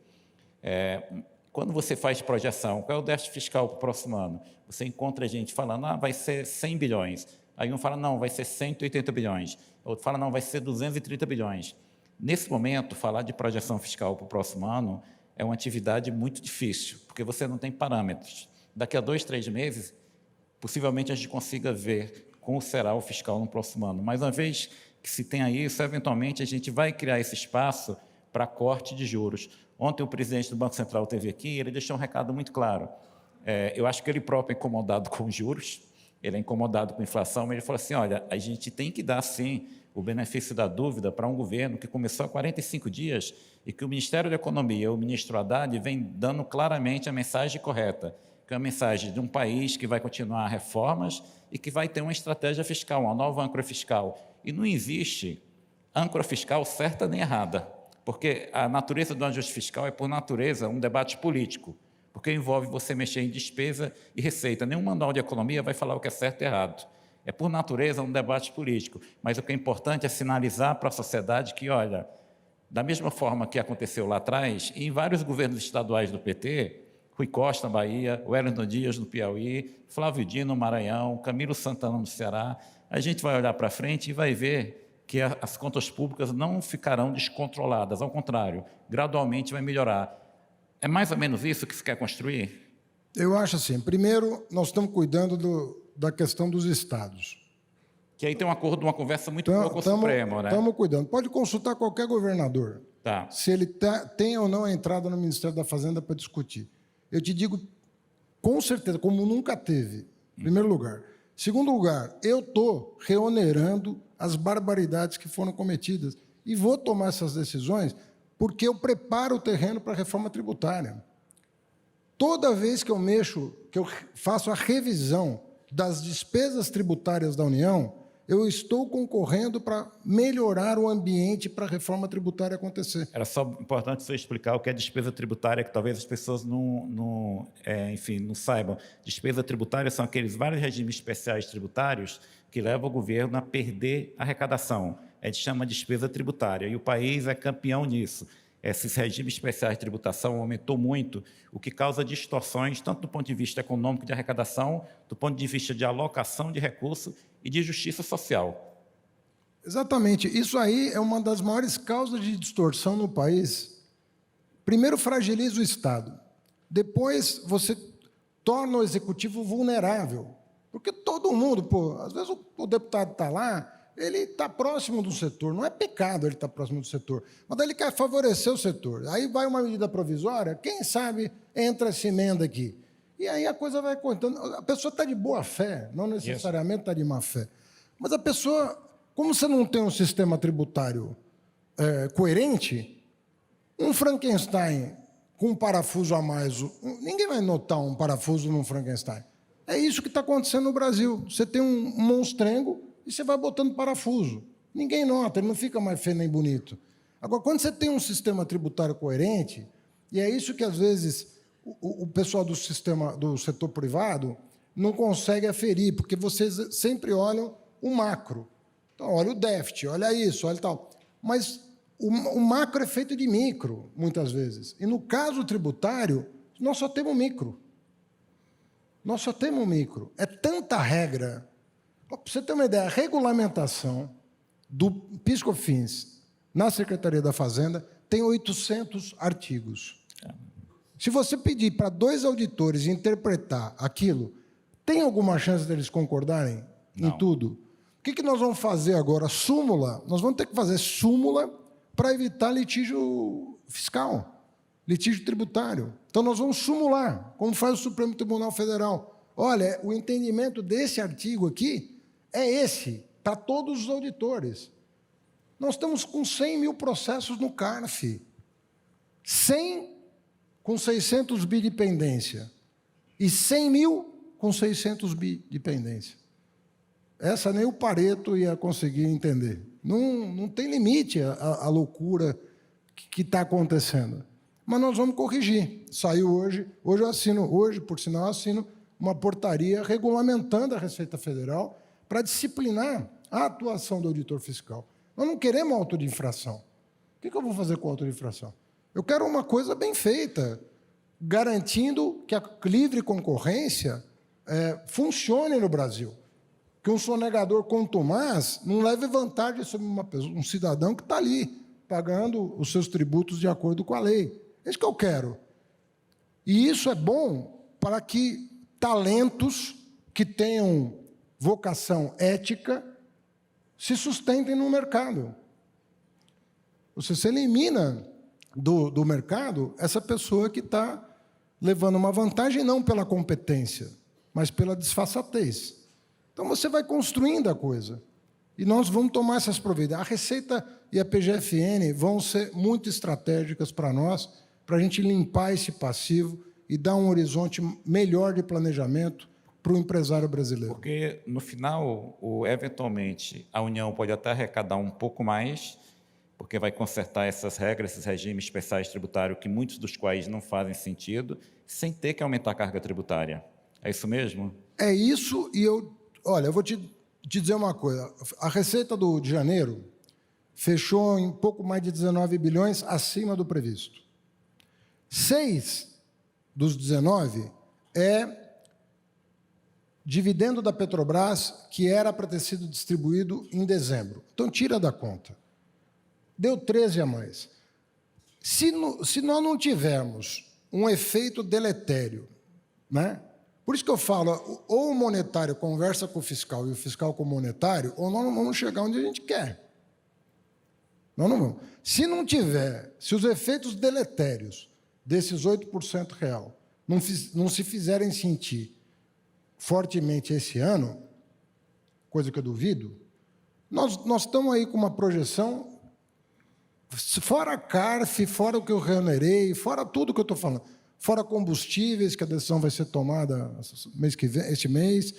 Quando você faz projeção, qual é o déficit fiscal para o próximo ano? Você encontra gente falando, vai ser 100 bilhões. Aí um fala, não, vai ser 180 bilhões. Outro fala, não, vai ser 230 bilhões. Nesse momento, falar de projeção fiscal para o próximo ano é uma atividade muito difícil, porque você não tem parâmetros. Daqui a 2, 3 meses, possivelmente a gente consiga ver como será o fiscal no próximo ano. Mas, uma vez que se tenha isso, eventualmente a gente vai criar esse espaço para corte de juros. Ontem o presidente do Banco Central esteve aqui e ele deixou um recado muito claro. Eu acho que ele próprio é incomodado com os juros, ele é incomodado com a inflação, mas ele falou assim, olha, a gente tem que dar, sim, o benefício da dúvida para um governo que começou há 45 dias e que o Ministério da Economia, o ministro Haddad, vem dando claramente a mensagem correta, que é a mensagem de um país que vai continuar reformas e que vai ter uma estratégia fiscal, uma nova âncora fiscal. E não existe âncora fiscal certa nem errada, porque a natureza do ajuste fiscal é, por natureza, um debate político, porque envolve você mexer em despesa e receita. Nenhum manual de economia vai falar o que é certo e errado. É, por natureza, um debate político, mas o que é importante é sinalizar para a sociedade que, olha, da mesma forma que aconteceu lá atrás, em vários governos estaduais do PT, Rui Costa, na Bahia, Wellington Dias, no Piauí, Flávio Dino, no Maranhão, Camilo Santana, no Ceará, a gente vai olhar para frente e vai ver que as contas públicas não ficarão descontroladas, ao contrário, gradualmente vai melhorar. É mais ou menos isso que se quer construir? Eu acho assim, primeiro, nós estamos cuidando da questão dos estados. Que aí tem um acordo, uma conversa muito boa com o Supremo, né? Estamos cuidando. Pode consultar qualquer governador, tá, se ele tem ou não a entrada no Ministério da Fazenda para discutir. Eu te digo, com certeza, como nunca teve, em primeiro lugar. Segundo lugar, eu estou reonerando as barbaridades que foram cometidas e vou tomar essas decisões porque eu preparo o terreno para a reforma tributária. Toda vez que eu faço a revisão das despesas tributárias da União, eu estou concorrendo para melhorar o ambiente para a reforma tributária acontecer. Era só importante você explicar o que é despesa tributária, que talvez as pessoas não saibam. Despesa tributária são aqueles vários regimes especiais tributários que levam o governo a perder arrecadação. A gente chama de despesa tributária, e o país é campeão nisso. Esses regimes especiais de tributação aumentou muito, o que causa distorções, tanto do ponto de vista econômico de arrecadação, do ponto de vista de alocação de recursos e de justiça social. Exatamente. Isso aí é uma das maiores causas de distorção no país. Primeiro, fragiliza o Estado. Depois, você torna o executivo vulnerável. Porque todo mundo, às vezes o deputado está lá, ele está próximo do setor. Não é pecado ele estar próximo do setor, mas ele quer favorecer o setor. Aí vai uma medida provisória, quem sabe entra essa emenda aqui. E aí a coisa vai contando. A pessoa está de boa fé, não necessariamente está de má fé. Mas a pessoa, como você não tem um sistema tributário coerente, um Frankenstein com um parafuso a mais, ninguém vai notar um parafuso num Frankenstein. É isso que está acontecendo no Brasil. Você tem um monstrengo e você vai botando parafuso. Ninguém nota, ele não fica mais feio nem bonito. Agora, quando você tem um sistema tributário coerente, e é isso que, às vezes, o pessoal do setor privado não consegue aferir, porque vocês sempre olham o macro. Então, olha o déficit, olha isso, olha tal. Mas o macro é feito de micro, muitas vezes. E, no caso tributário, nós só temos micro. Nós só temos micro. É tanta regra. Para você ter uma ideia, a regulamentação do PIS/COFINS na Secretaria da Fazenda tem 800 artigos. Se você pedir para 2 auditores interpretar aquilo, tem alguma chance deles concordarem em tudo? O que nós vamos fazer agora? Súmula. Nós vamos ter que fazer súmula para evitar litígio fiscal, litígio tributário. Então, nós vamos sumular, como faz o Supremo Tribunal Federal. Olha, o entendimento desse artigo aqui é esse, para todos os auditores. Nós estamos com 100 mil processos no CARF. 100 com 600 bi de pendência. E 100 mil com 600 bi de pendência. Essa nem o Pareto ia conseguir entender. Não tem limite a loucura que está acontecendo. Mas nós vamos corrigir. Saiu hoje por sinal, eu assino uma portaria regulamentando a Receita Federal para disciplinar a atuação do auditor fiscal. Nós não queremos auto de infração. O que eu vou fazer com auto de infração? Eu quero uma coisa bem feita, garantindo que a livre concorrência funcione no Brasil. Que um sonegador contumaz não leve vantagem sobre um cidadão que está ali, pagando os seus tributos de acordo com a lei. É isso que eu quero. E isso é bom para que talentos que tenham vocação ética se sustentem no mercado. Você elimina do mercado essa pessoa que está levando uma vantagem não pela competência, mas pela disfarçatez. Então, você vai construindo a coisa. E nós vamos tomar essas providências. A Receita e a PGFN vão ser muito estratégicas para nós, para a gente limpar esse passivo e dar um horizonte melhor de planejamento para o empresário brasileiro. Porque, no final, eventualmente, a União pode até arrecadar um pouco mais, porque vai consertar essas regras, esses regimes especiais tributários, que muitos dos quais não fazem sentido, sem ter que aumentar a carga tributária. É isso mesmo? É isso, e eu vou te dizer uma coisa. A Receita de janeiro fechou em pouco mais de 19 bilhões acima do previsto. 6 dos 19 é dividendo da Petrobras, que era para ter sido distribuído em dezembro. Então, tira da conta. Deu 13 a mais. Se nós não tivermos um efeito deletério, né? Por isso que eu falo, ou o monetário conversa com o fiscal e o fiscal com o monetário, ou nós não vamos chegar onde a gente quer. Nós não vamos. Se não tiver, se os efeitos deletérios desses 8% real não se fizerem sentir fortemente esse ano, coisa que eu duvido, nós estamos aí com uma projeção, fora CARF, fora o que eu reonerei, fora tudo que eu estou falando, fora combustíveis, que a decisão vai ser tomada este mês,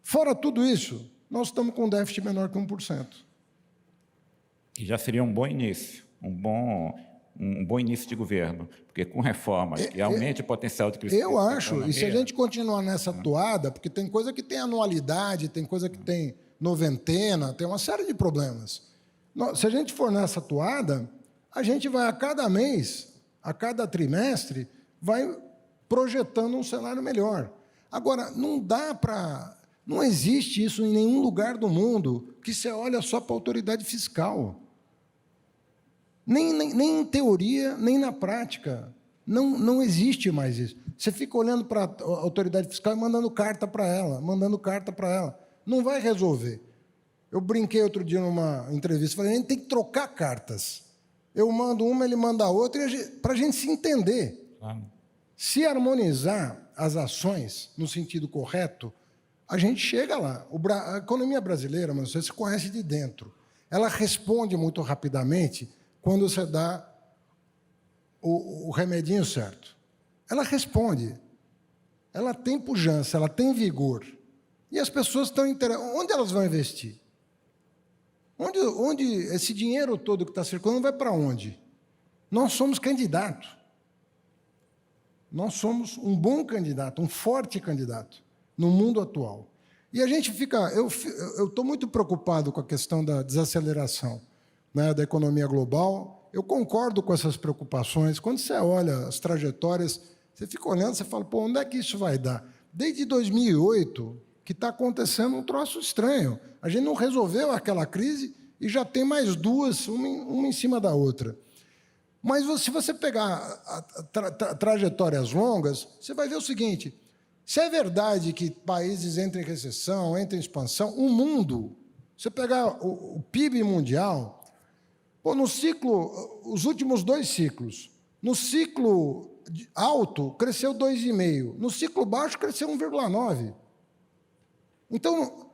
fora tudo isso, nós estamos com um déficit menor que 1%. E já seria um bom início, um bom início de governo, porque com reformas que aumente o potencial de crescimento. Eu acho, e se a gente continuar nessa toada, porque tem coisa que tem anualidade, tem coisa que tem noventena, tem uma série de problemas. Se a gente for nessa toada, a gente vai a cada mês, a cada trimestre, vai projetando um cenário melhor. Agora, não existe isso em nenhum lugar do mundo que você olha só para a autoridade fiscal. Nem em teoria, nem na prática. Não existe mais isso. Você fica olhando para a autoridade fiscal e mandando carta para ela, Não vai resolver. Eu brinquei outro dia numa entrevista, falei, a gente tem que trocar cartas. Eu mando uma, ele manda a outra, para a gente se entender. Se harmonizar as ações no sentido correto, a gente chega lá. A economia brasileira, mas você se conhece de dentro, ela responde muito rapidamente quando você dá o remedinho certo. Ela responde. Ela tem pujança, ela tem vigor. E as pessoas estão interessadas. Onde elas vão investir? Onde esse dinheiro todo que está circulando vai para onde? Nós somos candidatos. Nós somos um bom candidato, um forte candidato no mundo atual. E a gente fica... Eu estou muito preocupado com a questão da desaceleração, né, da economia global. Eu concordo com essas preocupações. Quando você olha as trajetórias, você fica olhando, você fala, pô, onde é que isso vai dar? Desde 2008, que está acontecendo um troço estranho. A gente não resolveu aquela crise e já tem mais duas, uma em cima da outra. Mas se você pegar trajetórias longas, você vai ver o seguinte, se é verdade que países entram em recessão, entram em expansão, o mundo, você pegar o PIB mundial, pô, no ciclo, os últimos 2 ciclos, no ciclo alto, cresceu 2,5%, no ciclo baixo, cresceu 1,9%. Então,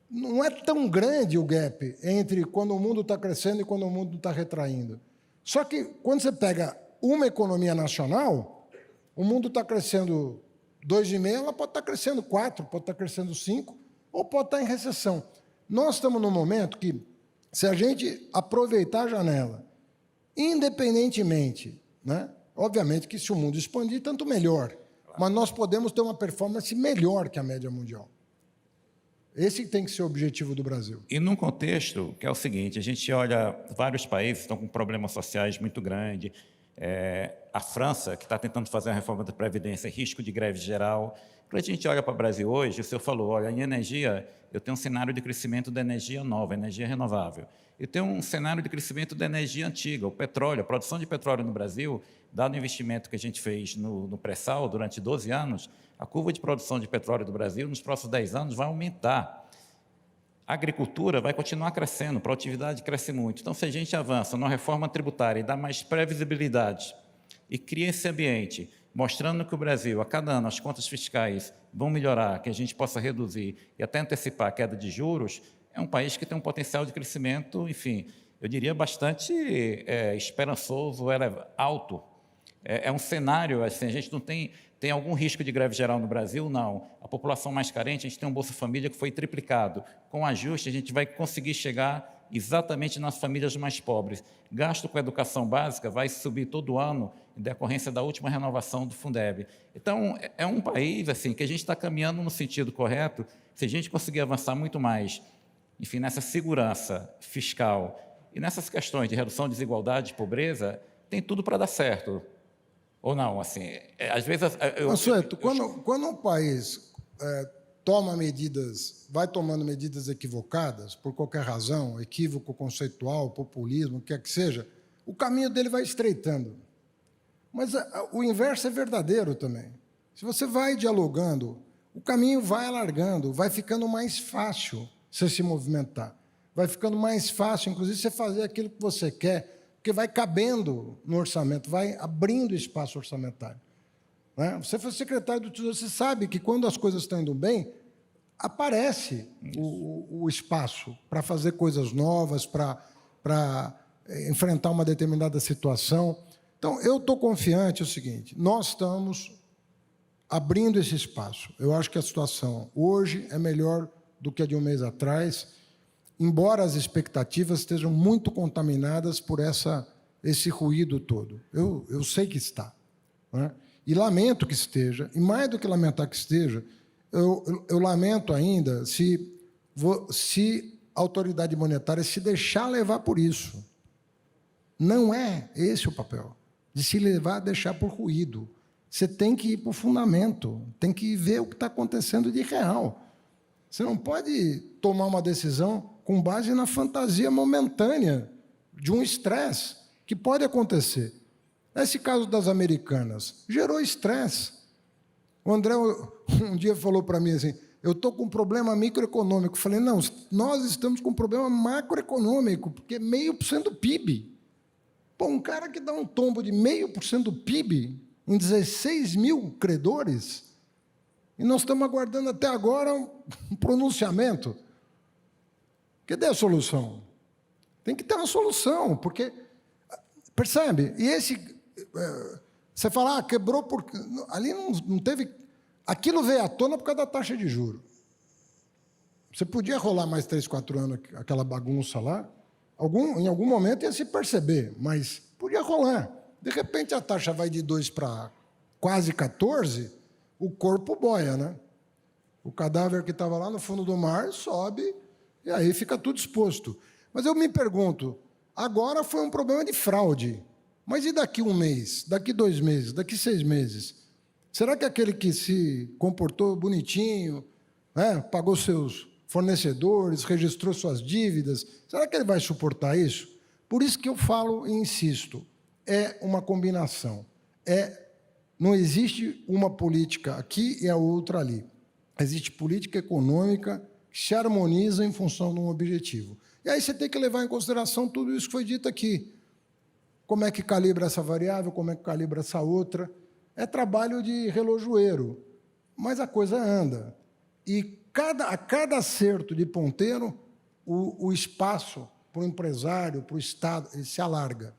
não é tão grande o gap entre quando o mundo está crescendo e quando o mundo está retraindo. Só que, quando você pega uma economia nacional, o mundo está crescendo 2,5%, ela pode estar crescendo 4%, pode estar crescendo 5%, ou pode estar em recessão. Nós estamos num momento que, se a gente aproveitar a janela, independentemente, né, obviamente que se o mundo expandir, tanto melhor, mas nós podemos ter uma performance melhor que a média mundial. Esse tem que ser o objetivo do Brasil. E num contexto que é o seguinte, a gente olha, vários países estão com problemas sociais muito grandes, a França, que está tentando fazer uma reforma da Previdência, risco de greve geral. Quando a gente olha para o Brasil hoje, o senhor falou, olha, em energia, eu tenho um cenário de crescimento da energia nova, energia renovável. Eu tenho um cenário de crescimento da energia antiga, o petróleo, a produção de petróleo no Brasil, dado o investimento que a gente fez no pré-sal durante 12 anos, a curva de produção de petróleo do Brasil, nos próximos 10 anos, vai aumentar. A agricultura vai continuar crescendo, a produtividade cresce muito. Então, se a gente avança numa reforma tributária e dá mais previsibilidade e cria esse ambiente, mostrando que o Brasil, a cada ano, as contas fiscais vão melhorar, que a gente possa reduzir e até antecipar a queda de juros, é um país que tem um potencial de crescimento, enfim, eu diria bastante esperançoso, alto. É um cenário, assim, a gente não tem algum risco de greve geral no Brasil? Não. A população mais carente, a gente tem um Bolsa Família que foi triplicado. Com ajuste, a gente vai conseguir chegar exatamente nas famílias mais pobres. Gasto com educação básica vai subir todo ano em decorrência da última renovação do Fundeb. Então, é um país assim, que a gente está caminhando no sentido correto. Se a gente conseguir avançar muito mais, enfim, nessa segurança fiscal e nessas questões de redução de desigualdade e pobreza, tem tudo para dar certo. Ou não, assim, às vezes... Mansueto, quando um país vai tomando medidas equivocadas, por qualquer razão, equívoco conceitual, populismo, o que quer que seja, o caminho dele vai estreitando. Mas o inverso é verdadeiro também. Se você vai dialogando, o caminho vai alargando, vai ficando mais fácil você se movimentar. Vai ficando mais fácil, inclusive, você fazer aquilo que você quer, porque vai cabendo no orçamento, vai abrindo espaço orçamentário. Né? Você foi secretário do Tesouro, você sabe que quando as coisas estão indo bem, aparece o espaço para fazer coisas novas, para enfrentar uma determinada situação. Então, eu estou confiante, é o seguinte, nós estamos abrindo esse espaço. Eu acho que a situação hoje é melhor do que a de um mês atrás, embora as expectativas estejam muito contaminadas por esse ruído todo. Eu sei que está, né? E lamento que esteja, e mais do que lamentar que esteja, eu lamento ainda se a autoridade monetária se deixar levar por isso. Não é esse o papel, de se levar a deixar por ruído. Você tem que ir para o fundamento, tem que ver o que está acontecendo de real. Você não pode tomar uma decisão com base na fantasia momentânea de um estresse que pode acontecer. Esse caso das Americanas gerou estresse. O André um dia falou para mim assim, eu estou com um problema microeconômico. Eu falei, não, nós estamos com um problema macroeconômico, porque 0,5% do PIB. Pô, um cara que dá um tombo de 0,5% do PIB em 16 mil credores, e nós estamos aguardando até agora um pronunciamento. Cadê a solução? Tem que ter uma solução, porque, percebe? E você fala, quebrou porque... Ali não teve... Aquilo veio à tona por causa da taxa de juros. Você podia rolar mais 3, 4 anos aquela bagunça lá, em algum momento ia se perceber, mas podia rolar. De repente, a taxa vai de 2 para quase 14, o corpo boia, né? O cadáver que estava lá no fundo do mar sobe e aí fica tudo exposto. Mas eu me pergunto, agora foi um problema de fraude, mas e daqui 1 mês, daqui 2 meses, daqui 6 meses? Será que aquele que se comportou bonitinho, né, pagou seus fornecedores, registrou suas dívidas, será que ele vai suportar isso? Por isso que eu falo e insisto, é uma combinação. Não existe uma política aqui e a outra ali. Existe política econômica que se harmoniza em função de um objetivo. E aí você tem que levar em consideração tudo isso que foi dito aqui. Como é que calibra essa variável, como é que calibra essa outra. É trabalho de relojoeiro, mas a coisa anda. E a cada acerto de ponteiro, o espaço para o empresário, para o Estado, ele se alarga.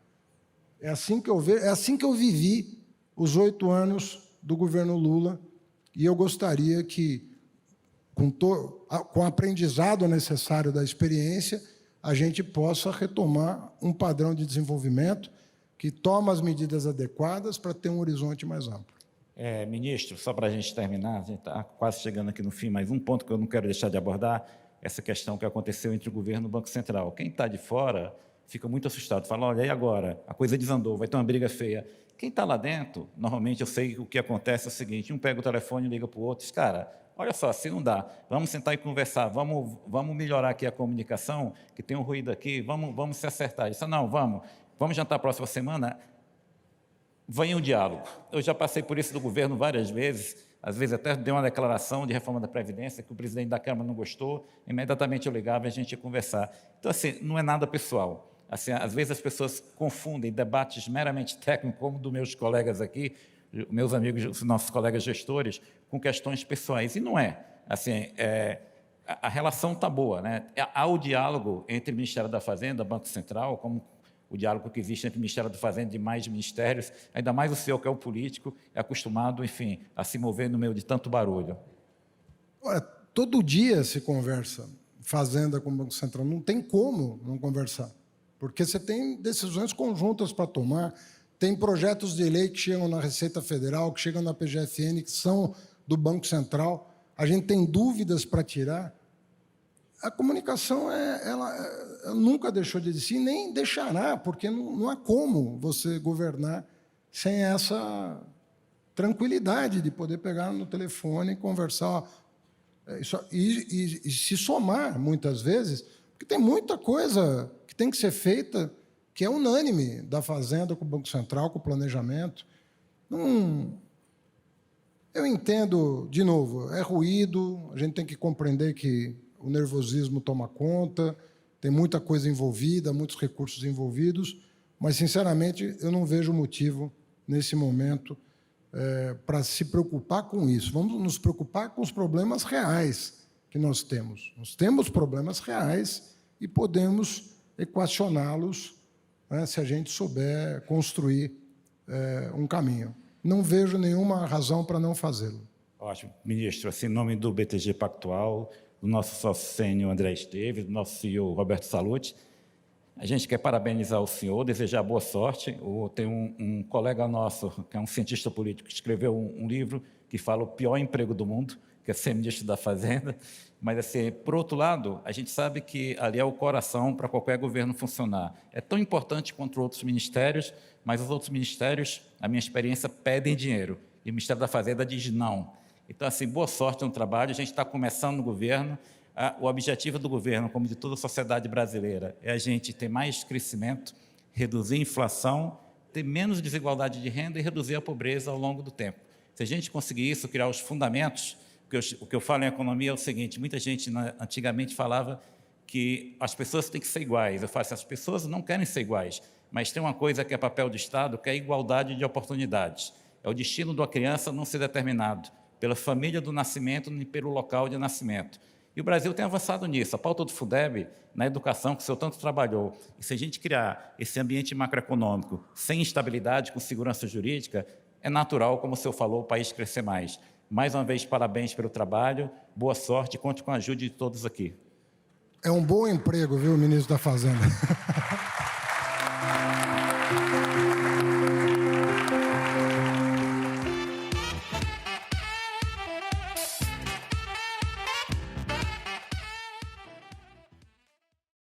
É assim que eu vejo, é assim que eu vivi os 8 anos do governo Lula, e eu gostaria que, com o aprendizado necessário da experiência, a gente possa retomar um padrão de desenvolvimento que toma as medidas adequadas para ter um horizonte mais amplo. Ministro, só para a gente terminar, a gente está quase chegando aqui no fim, mas um ponto que eu não quero deixar de abordar, essa questão que aconteceu entre o governo e o Banco Central. Quem está de fora fica muito assustado, fala, olha, e agora? A coisa desandou, vai ter uma briga feia. Quem está lá dentro, normalmente eu sei que o que acontece é o seguinte, um pega o telefone e liga para o outro, diz, cara, olha só, assim não dá, vamos sentar e conversar, vamos melhorar aqui a comunicação, que tem um ruído aqui, vamos se acertar. Isso não, vamos jantar a próxima semana, venha um diálogo. Eu já passei por isso do governo várias vezes, às vezes até dei uma declaração de reforma da Previdência, que o presidente da Câmara não gostou, imediatamente eu ligava e a gente ia conversar. Então, assim, não é nada pessoal. Assim, às vezes as pessoas confundem debates meramente técnicos, como dos meus colegas aqui, meus amigos, os nossos colegas gestores, com questões pessoais. E não é. Assim, a relação está boa, né? Há o diálogo entre o Ministério da Fazenda, Banco Central, como o diálogo que existe entre o Ministério da Fazenda e demais ministérios, ainda mais o senhor, que é o político, é acostumado, enfim, a se mover no meio de tanto barulho. Olha, todo dia se conversa Fazenda com o Banco Central. Não tem como não conversar, porque você tem decisões conjuntas para tomar, tem projetos de lei que chegam na Receita Federal, que chegam na PGFN, que são do Banco Central, a gente tem dúvidas para tirar. A comunicação, ela nunca deixou de existir, nem deixará, porque não há como você governar sem essa tranquilidade de poder pegar no telefone e conversar e se somar, muitas vezes, porque tem muita coisa que tem que ser feita que é unânime, da Fazenda com o Banco Central, com o planejamento. Eu entendo, de novo, é ruído, a gente tem que compreender que o nervosismo toma conta, tem muita coisa envolvida, muitos recursos envolvidos, mas, sinceramente, eu não vejo motivo, nesse momento, para se preocupar com isso. Vamos nos preocupar com os problemas reais que nós temos. Nós temos problemas reais e podemos equacioná-los, né, se a gente souber construir um caminho. Não vejo nenhuma razão para não fazê-lo. Ótimo. Ministro, assim, em nome do BTG Pactual, do nosso sócio sênior André Esteves, do nosso CEO Roberto Salute. A gente quer parabenizar o senhor, desejar boa sorte. Tem um colega nosso, que é um cientista político, que escreveu um livro que fala o pior emprego do mundo, que é ser ministro da Fazenda. Mas, assim, por outro lado, a gente sabe que ali é o coração para qualquer governo funcionar. É tão importante quanto outros ministérios, mas os outros ministérios, a minha experiência, pedem dinheiro. E o Ministério da Fazenda diz não. Então, assim, boa sorte no trabalho. A gente está começando no governo. O objetivo do governo, como de toda a sociedade brasileira, é a gente ter mais crescimento, reduzir a inflação, ter menos desigualdade de renda e reduzir a pobreza ao longo do tempo. Se a gente conseguir isso, criar os fundamentos, o que eu falo em economia é o seguinte: muita gente antigamente falava que as pessoas têm que ser iguais. Eu falo assim, as pessoas não querem ser iguais, mas tem uma coisa que é papel do Estado, que é a igualdade de oportunidades. É o destino da criança não ser determinado pela família do nascimento nem pelo local de nascimento. E o Brasil tem avançado nisso. A pauta do FUDEB, na educação, que o senhor tanto trabalhou, e se a gente criar esse ambiente macroeconômico sem instabilidade, com segurança jurídica, é natural, como o senhor falou, o país crescer mais. Mais uma vez, parabéns pelo trabalho, boa sorte e conte com a ajuda de todos aqui. É um bom emprego, viu, ministro da Fazenda?